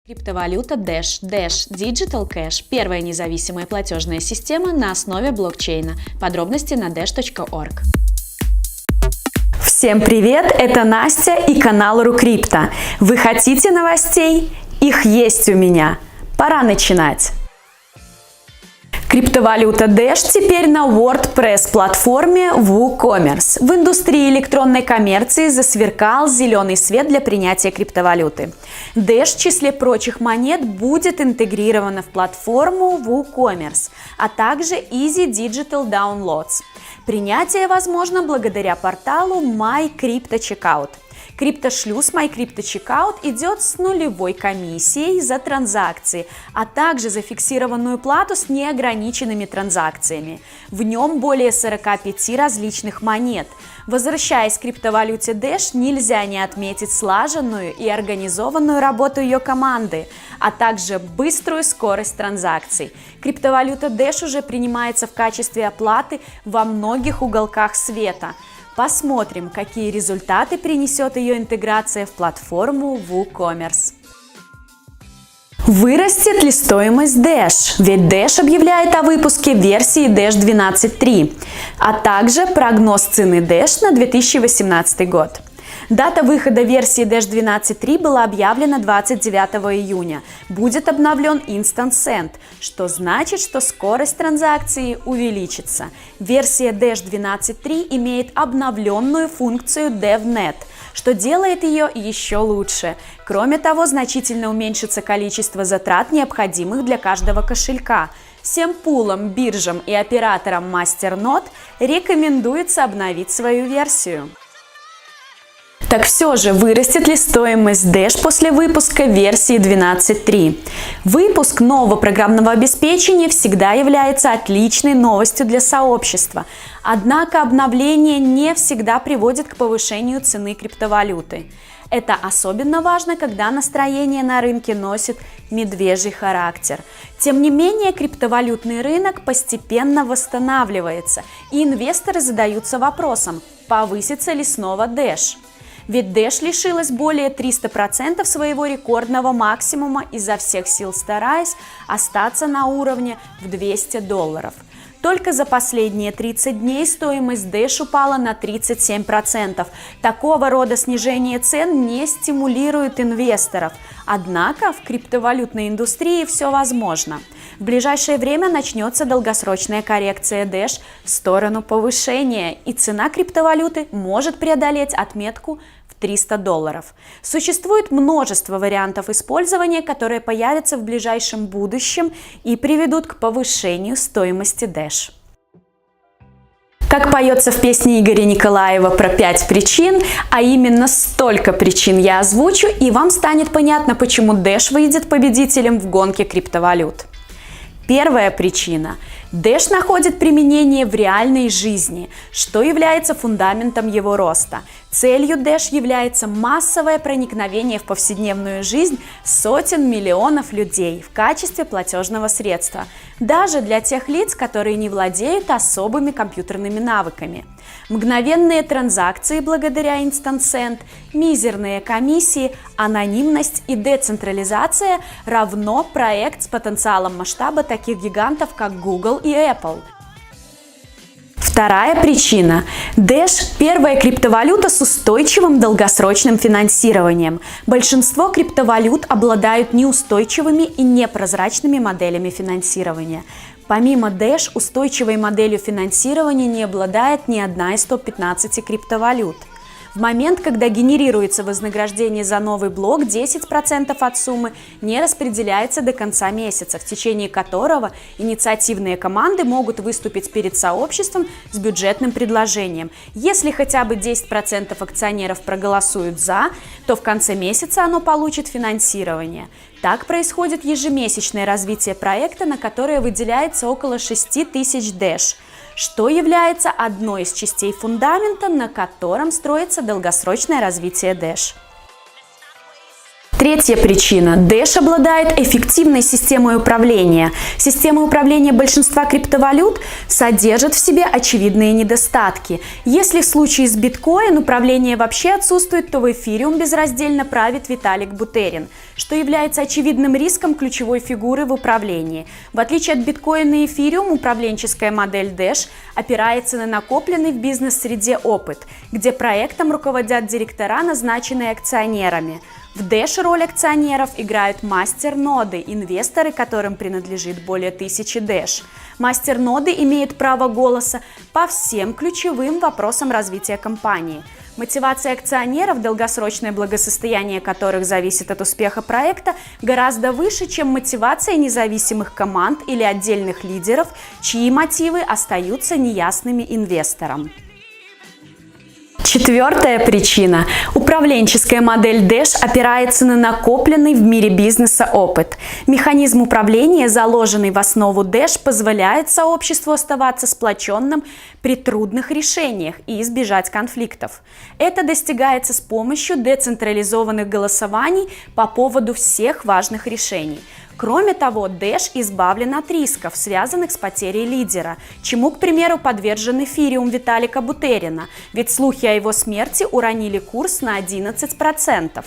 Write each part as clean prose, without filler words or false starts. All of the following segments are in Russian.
Криптовалюта Dash. Dash Digital Cash – первая независимая платежная система на основе блокчейна. Подробности на dash.org. Всем привет, это Настя и канал RuCrypto. Вы хотите новостей? Их есть у меня. Пора начинать. Криптовалюта Dash теперь на WordPress-платформе WooCommerce. В индустрии электронной коммерции засверкал зеленый свет для принятия криптовалюты. Dash в числе прочих монет будет интегрирована в платформу WooCommerce, а также Easy Digital Downloads. Принятие возможно благодаря порталу MyCryptoCheckout. Криптошлюз MyCryptoCheckout идет с нулевой комиссией за транзакции, а также за фиксированную плату с неограниченными транзакциями. В нем более 45 различных монет. Возвращаясь к криптовалюте Dash, нельзя не отметить слаженную и организованную работу ее команды, а также быструю скорость транзакций. Криптовалюта Dash уже принимается в качестве оплаты во многих уголках света. Посмотрим, какие результаты принесет ее интеграция в платформу WooCommerce. Вырастет ли стоимость Dash? Ведь Dash объявляет о выпуске версии Dash 12.3, а также прогноз цены Dash на 2018 год. Дата выхода версии Dash 12.3 была объявлена 29 июня. Будет обновлен Instant Send, что значит, что скорость транзакции увеличится. Версия Dash 12.3 имеет обновленную функцию DevNet, что делает ее еще лучше. Кроме того, значительно уменьшится количество затрат, необходимых для каждого кошелька. Всем пулам, биржам и операторам MasterNode рекомендуется обновить свою версию. Так все же, вырастет ли стоимость Dash после выпуска версии 12.3? Выпуск нового программного обеспечения всегда является отличной новостью для сообщества. Однако обновление не всегда приводит к повышению цены криптовалюты. Это особенно важно, когда настроение на рынке носит медвежий характер. Тем не менее, криптовалютный рынок постепенно восстанавливается, и инвесторы задаются вопросом, повысится ли снова Dash. Ведь Dash лишилась более 300% своего рекордного максимума, изо всех сил стараясь остаться на уровне в $200. Только за последние 30 дней стоимость Dash упала на 37%. Такого рода снижение цен не стимулирует инвесторов. Однако в криптовалютной индустрии все возможно. В ближайшее время начнется долгосрочная коррекция Dash в сторону повышения, и цена криптовалюты может преодолеть отметку в $300. Существует множество вариантов использования, которые появятся в ближайшем будущем и приведут к повышению стоимости Dash. Как поется в песне Игоря Николаева про 5 причин, а именно столько причин я озвучу, и вам станет понятно, почему Dash выйдет победителем в гонке криптовалют. Первая причина. Dash находит применение в реальной жизни, что является фундаментом его роста. Целью Dash является массовое проникновение в повседневную жизнь сотен миллионов людей в качестве платежного средства, даже для тех лиц, которые не владеют особыми компьютерными навыками. Мгновенные транзакции благодаря Instant Send, мизерные комиссии, анонимность и децентрализация равно проект с потенциалом масштаба таких гигантов, как Google и Apple. Вторая причина. Dash – первая криптовалюта с устойчивым долгосрочным финансированием. Большинство криптовалют обладают неустойчивыми и непрозрачными моделями финансирования. Помимо Dash, устойчивой моделью финансирования не обладает ни одна из топ-15 криптовалют. В момент, когда генерируется вознаграждение за новый блок, 10% от суммы не распределяется до конца месяца, в течение которого инициативные команды могут выступить перед сообществом с бюджетным предложением. Если хотя бы 10% акционеров проголосуют «за», то в конце месяца оно получит финансирование. Так происходит ежемесячное развитие проекта, на которое выделяется около 6000 Dash, что является одной из частей фундамента, на котором строится долгосрочное развитие Dash. Третья причина. Dash обладает эффективной системой управления. Система управления большинства криптовалют содержит в себе очевидные недостатки. Если в случае с биткоин управление вообще отсутствует, то в эфириум безраздельно правит Виталик Бутерин, что является очевидным риском ключевой фигуры в управлении. В отличие от биткоина и эфириум, управленческая модель Dash опирается на накопленный в бизнес-среде опыт, где проектом руководят директора, назначенные акционерами. В Dash роль акционеров играют мастер-ноды, инвесторы, которым принадлежит более 1000 Dash. Мастер-ноды имеют право голоса по всем ключевым вопросам развития компании. Мотивация акционеров, долгосрочное благосостояние которых зависит от успеха проекта, гораздо выше, чем мотивация независимых команд или отдельных лидеров, чьи мотивы остаются неясными инвесторам. Четвертая причина. Управленческая модель Dash опирается на накопленный в мире бизнеса опыт. Механизм управления, заложенный в основу Dash, позволяет сообществу оставаться сплоченным при трудных решениях и избежать конфликтов. Это достигается с помощью децентрализованных голосований по поводу всех важных решений. Кроме того, Dash избавлен от рисков, связанных с потерей лидера, чему, к примеру, подвержен эфириум Виталика Бутерина, ведь слухи о его смерти уронили курс на 11%.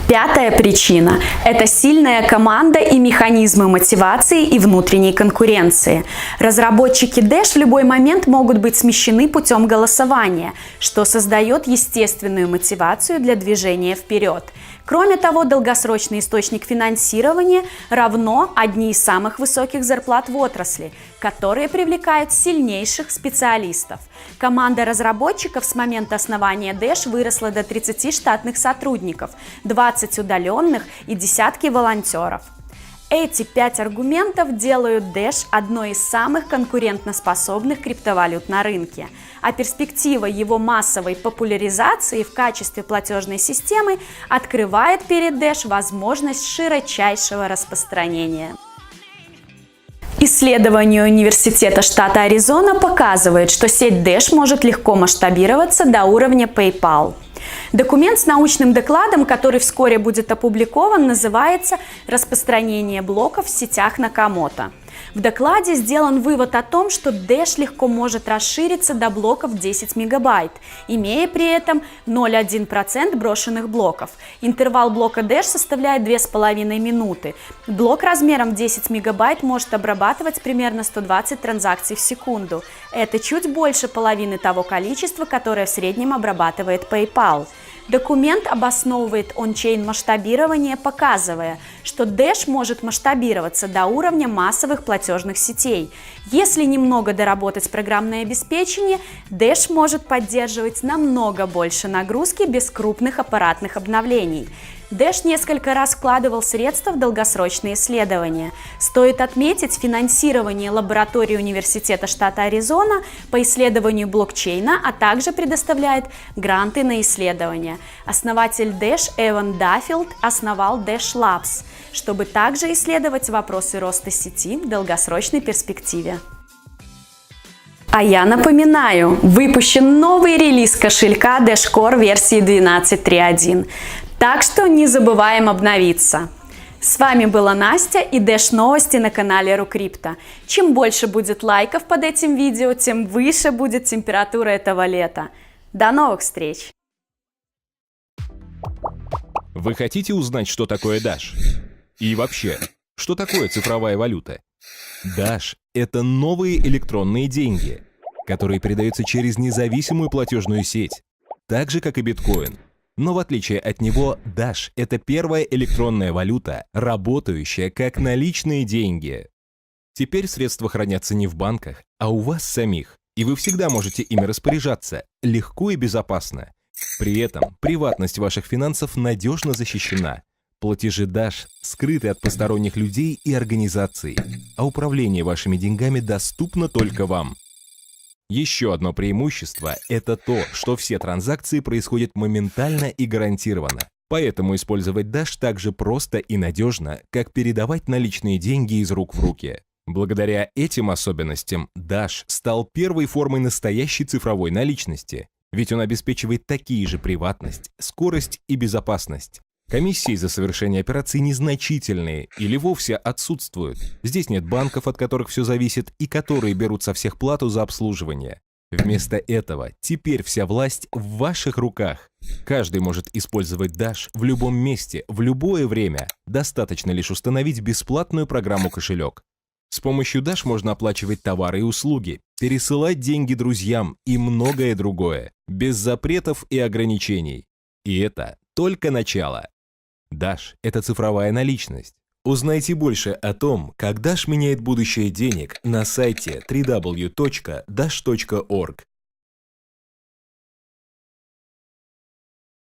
Пятая причина – это сильная команда и механизмы мотивации и внутренней конкуренции. Разработчики Dash в любой момент могут быть смещены путем голосования, что создает естественную мотивацию для движения вперед. Кроме того, долгосрочный источник финансирования равно одни из самых высоких зарплат в отрасли, которые привлекают сильнейших специалистов. Команда разработчиков с момента основания Dash выросла до 30 штатных сотрудников, 20 удаленных и десятки волонтеров. Эти 5 аргументов делают Dash одной из самых конкурентоспособных криптовалют на рынке, а перспектива его массовой популяризации в качестве платежной системы открывает перед Dash возможность широчайшего распространения. Исследование Университета штата Аризона показывает, что сеть Dash может легко масштабироваться до уровня PayPal. Документ с научным докладом, который вскоре будет опубликован, называется «Распространение блоков в сетях Накамото». В докладе сделан вывод о том, что Dash легко может расшириться до блоков 10 мегабайт, имея при этом 0,1% брошенных блоков. Интервал блока Dash составляет 2,5 минуты. Блок размером 10 мегабайт может обрабатывать примерно 120 транзакций в секунду. Это чуть больше половины того количества, которое в среднем обрабатывает PayPal. Документ обосновывает он-чейн масштабирование, показывая, что Dash может масштабироваться до уровня массовых платежных сетей. Если немного доработать программное обеспечение, Dash может поддерживать намного больше нагрузки без крупных аппаратных обновлений. Dash несколько раз вкладывал средства в долгосрочные исследования. Стоит отметить финансирование лаборатории Университета штата Аризона по исследованию блокчейна, а также предоставляет гранты на исследования. Основатель Dash Эван Даффилд основал Dash Labs, чтобы также исследовать вопросы роста сети в долгосрочной перспективе. А я напоминаю, выпущен новый релиз кошелька Dash Core версии 12.3.1. Так что не забываем обновиться. С вами была Настя и Dash новости на канале RuCrypto. Чем больше будет лайков под этим видео, тем выше будет температура этого лета. До новых встреч! Вы хотите узнать, что такое Dash? И вообще, что такое цифровая валюта? Dash – это новые электронные деньги, которые передаются через независимую платежную сеть, так же, как и биткоин. Но в отличие от него, Dash – это первая электронная валюта, работающая как наличные деньги. Теперь средства хранятся не в банках, а у вас самих, и вы всегда можете ими распоряжаться легко и безопасно. При этом приватность ваших финансов надежно защищена. Платежи Dash скрыты от посторонних людей и организаций, а управление вашими деньгами доступно только вам. Еще одно преимущество – это то, что все транзакции происходят моментально и гарантированно. Поэтому использовать Dash так же просто и надежно, как передавать наличные деньги из рук в руки. Благодаря этим особенностям Dash стал первой формой настоящей цифровой наличности, ведь он обеспечивает такие же приватность, скорость и безопасность. Комиссии за совершение операций незначительные или вовсе отсутствуют. Здесь нет банков, от которых все зависит, и которые берут со всех плату за обслуживание. Вместо этого теперь вся власть в ваших руках. Каждый может использовать Dash в любом месте, в любое время. Достаточно лишь установить бесплатную программу «Кошелек». С помощью Dash можно оплачивать товары и услуги, пересылать деньги друзьям и многое другое, без запретов и ограничений. И это только начало. Dash – это цифровая наличность. Узнайте больше о том, как Dash меняет будущее денег на сайте www.dash.org.